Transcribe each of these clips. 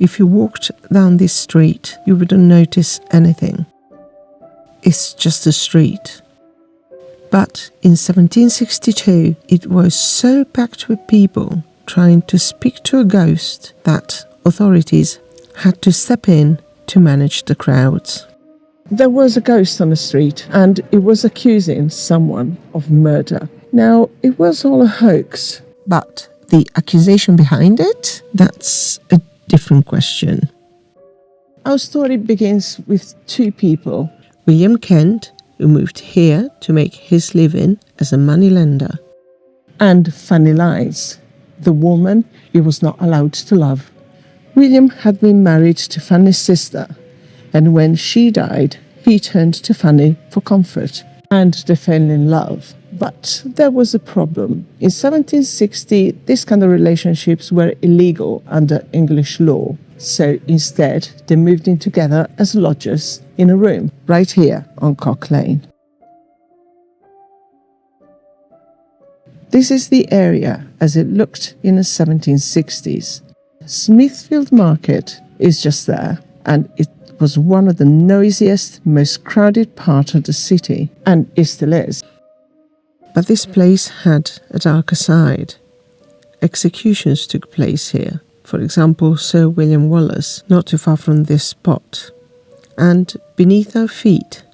If you walked down this street, you wouldn't notice anything. It's just a street. But in 1762, it was so packed with people trying to speak to a ghost that authorities had to step in to manage the crowds. There was a ghost on the street and it was accusing someone of murder. Now, it was all a hoax, but the accusation behind it, that's a different question. Our story begins with two people. William Kent, who moved here to make his living as a moneylender, and Fanny Lies, the woman he was not allowed to love. William had been married to Fanny's sister, and when she died, he turned to Fanny for comfort, and they fell in love. But there was a problem. In 1760, these kind of relationships were illegal under English law. So instead, they moved in together as lodgers in a room right here on Cock Lane. This is the area as it looked in the 1760s. Smithfield Market is just there, and it was one of the noisiest, most crowded parts of the city, and it still is. But this place had a darker side. Executions took place here. For example, Sir William Wallace, not too far from this spot. And beneath our feet,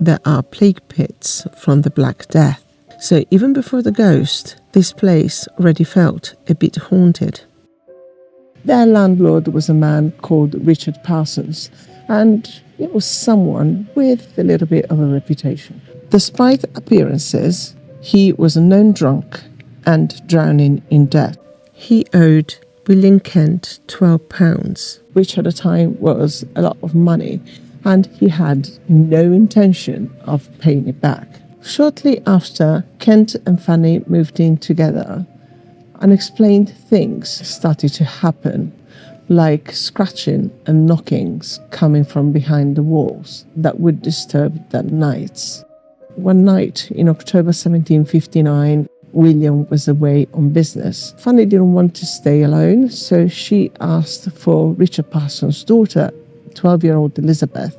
there are plague pits from the Black Death. So even before the ghost, this place already felt a bit haunted. Their landlord was a man called Richard Parsons, and it was someone with a little bit of a reputation. Despite appearances, he was a known drunk and drowning in debt. He owed William Kent £12, which at the time was a lot of money, and he had no intention of paying it back. Shortly after, Kent and Fanny moved in together. Unexplained things started to happen, like scratching and knockings coming from behind the walls that would disturb their nights. One night in October 1759, William was away on business. Fanny didn't want to stay alone, so she asked for Richard Parsons' daughter, 12-year-old Elizabeth,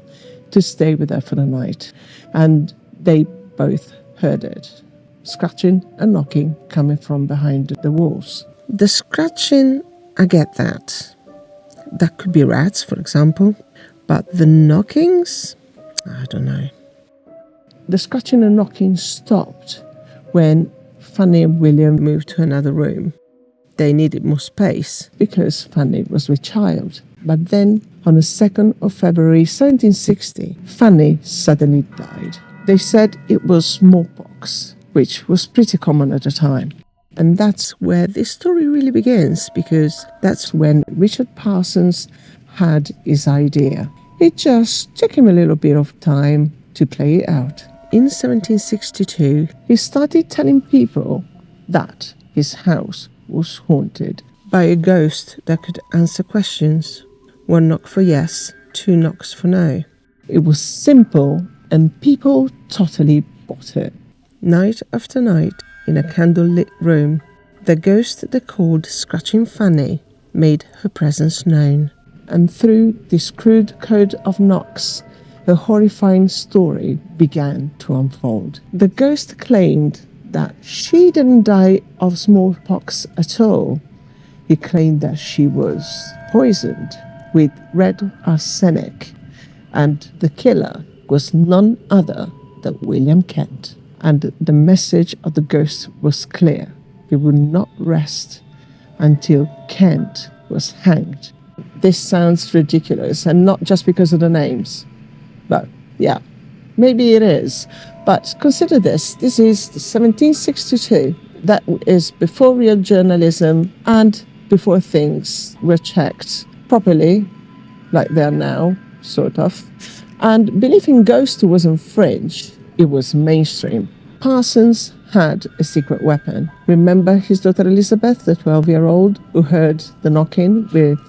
to stay with her for the night. And they both heard it. Scratching and knocking coming from behind the walls. The scratching, I get that. That could be rats, for example. But the knockings? I don't know. The scratching and knocking stopped when Fanny and William moved to another room. They needed more space because Fanny was with child. But then, on the 2nd of February 1760, Fanny suddenly died. They said it was smallpox, which was pretty common at the time. And that's where this story really begins, because that's when Richard Parsons had his idea. It just took him a little bit of time to play it out. In 1762, he started telling people that his house was haunted by a ghost that could answer questions. 1 knock for yes, 2 knocks for no. It was simple, and people totally bought it. Night after night, in a candlelit room, the ghost they called Scratching Fanny made her presence known. And through this crude code of knocks, a horrifying story began to unfold. The ghost claimed that she didn't die of smallpox at all. He claimed that she was poisoned with red arsenic, and the killer was none other than William Kent. And the message of the ghost was clear. He would not rest until Kent was hanged. This sounds ridiculous, and not just because of the names. But yeah, maybe it is. But consider this. This is 1762. That is before real journalism and before things were checked properly, like they are now, sort of. And belief in ghosts wasn't fringe. It was mainstream. Parsons had a secret weapon. Remember his daughter Elizabeth, the 12-year-old, who heard the knocking with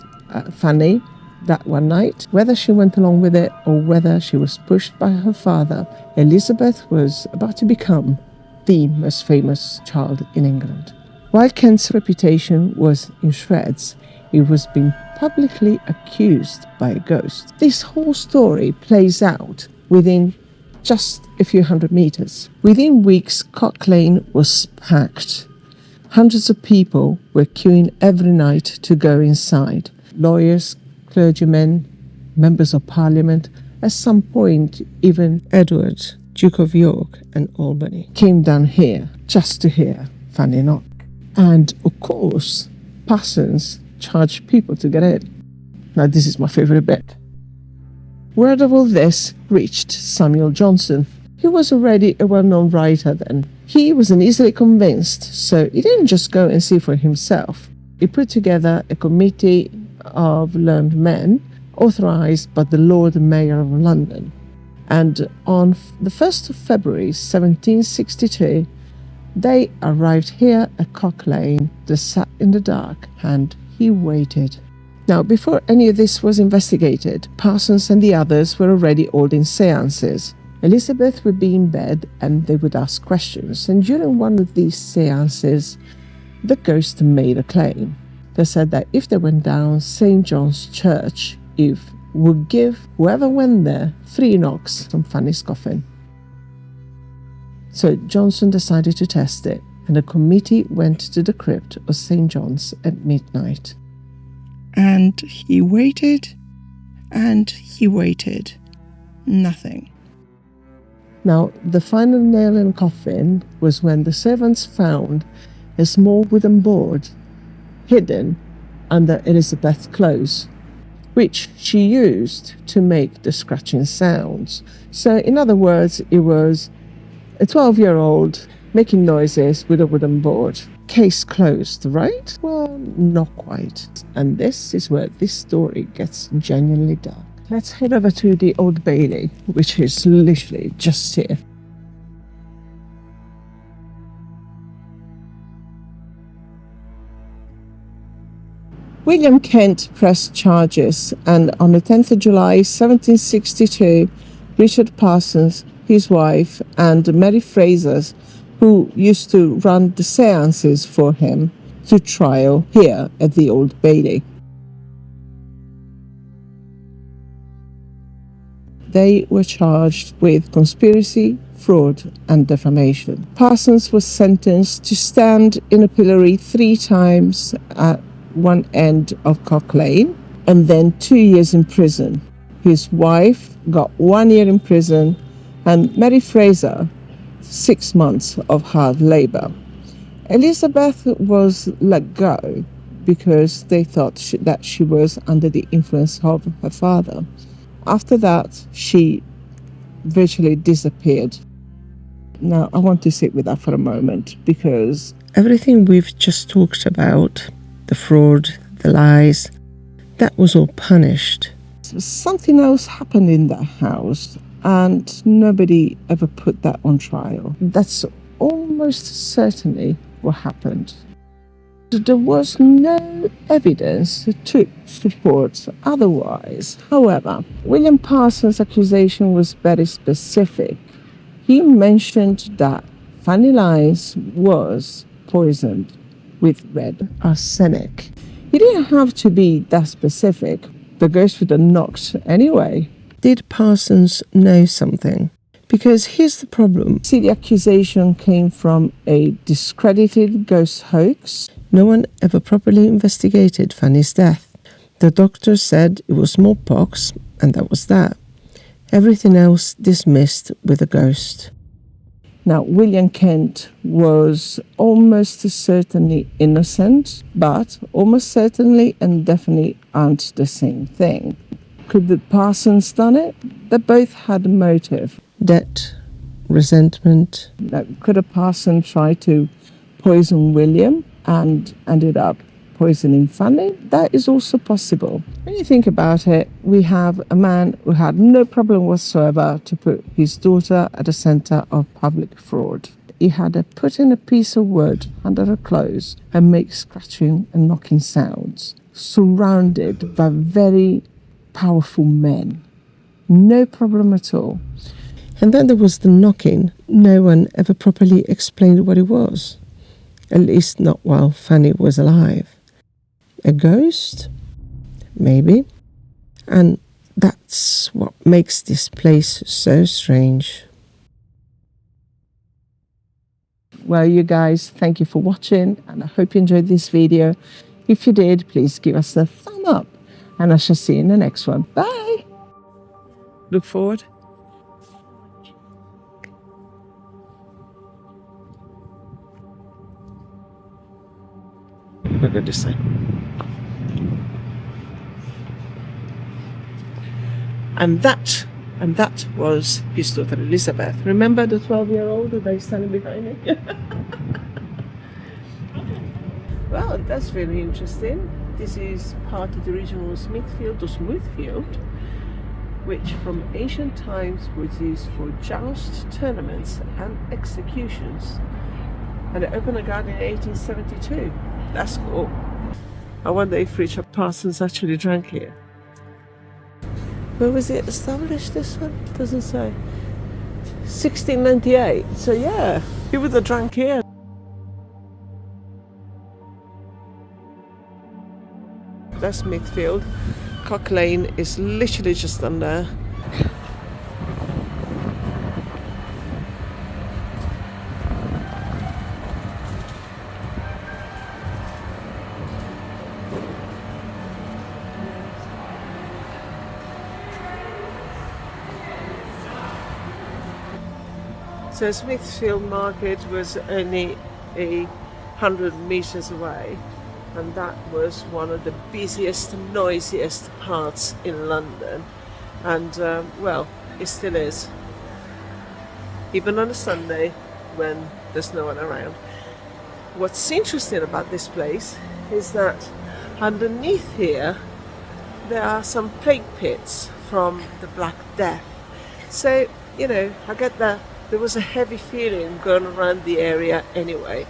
Fanny that one night? Whether she went along with it or whether she was pushed by her father, Elizabeth was about to become the most famous child in England. While Kent's reputation was in shreds, he was being publicly accused by a ghost. This whole story plays out within just a few hundred meters. Within weeks, Cock Lane was packed. Hundreds of people were queuing every night to go inside. Lawyers, clergymen, members of parliament. At some point, even Edward, Duke of York and Albany, came down here just to hear Fanny knock. And of course, Parsons charged people to get in. Now, this is my favourite bit. Word of all this reached Samuel Johnson. He was already a well-known writer then. He wasn't easily convinced, so he didn't just go and see for himself. He put together a committee of learned men authorised by the Lord Mayor of London. And on the 1st of February 1762, they arrived here at Cock Lane. They sat in the dark and he waited. Now, before any of this was investigated, Parsons and the others were already holding seances. Elizabeth would be in bed and they would ask questions. And during one of these seances, the ghost made a claim. They said that if they went down St. John's Church, Eve would give whoever went there 3 knocks on Fanny's coffin. So Johnson decided to test it, and a committee went to the crypt of St. John's at midnight. And he waited, and he waited. Nothing. Now, the final nail in the coffin was when the servants found a small wooden board hidden under Elizabeth's clothes, which she used to make the scratching sounds. So, in other words, it was a 12-year-old making noises with a wooden board. Case closed, right? Well, not quite. And this is where this story gets genuinely dark. Let's head over to the Old Bailey, which is literally just here. William Kent pressed charges, and on the 10th of July 1762, Richard Parsons, his wife, and Mary Fraser, who used to run the seances for him, to trial here at the Old Bailey. They were charged with conspiracy, fraud, and defamation. Parsons was sentenced to stand in a pillory 3 times at one end of Cock Lane, and then 2 years in prison. His wife got 1 year in prison, and Mary Fraser 6 months of hard labour. Elizabeth was let go because they thought that she was under the influence of her father. After that, she virtually disappeared. Now, I want to sit with that for a moment, because everything we've just talked about, the fraud, the lies, that was all punished. Something else happened in that house, and nobody ever put that on trial. That's almost certainly what happened. There was no evidence to support otherwise. However, William Parsons' accusation was very specific. He mentioned that Fanny Lyons was poisoned with red arsenic. He didn't have to be that specific. The ghost would have knocked anyway. Did Parsons know something? Because here's the problem. See, the accusation came from a discredited ghost hoax. No one ever properly investigated Fanny's death. The doctor said it was smallpox, and that was that. Everything else dismissed with a ghost. Now, William Kent was almost certainly innocent, but almost certainly and definitely aren't the same thing. Could the Parsons done it? They both had a motive. Debt, resentment. Now, could a Parson try to poison William and ended up poisoning Fanny? That is also possible. When you think about it, we have a man who had no problem whatsoever to put his daughter at the center of public fraud. He had her put in a piece of wood under her clothes and make scratching and knocking sounds, surrounded by very powerful men. No problem at all. And then there was the knocking. No one ever properly explained what it was. At least not while Fanny was alive. A ghost? Maybe. And that's what makes this place so strange. Well, you guys, thank you for watching, and I hope you enjoyed this video. If you did, please give us a thumb up, and I shall see you in the next one. Bye! Look forward. Look at this thing. And that was his daughter Elizabeth. Remember the 12-year-old that is standing behind me? Well, that's really interesting. This is part of the original Smithfield or Smoothfield, which from ancient times was used for joust tournaments and executions. And it opened again in 1872. That's cool. I wonder if Richard Parsons actually drank here. Where was it established, this one? Doesn't say. 1698. So yeah, he would have drank here. That's Smithfield. Cock Lane is literally just under. So Smithfield Market was only 100 meters away, and that was one of the busiest, noisiest parts in London, and well, it still is, even on a Sunday when there's no one around. What's interesting about this place is that underneath here there are some plague pits from the Black Death. So, you know, I get that there was a heavy feeling going around the area anyway.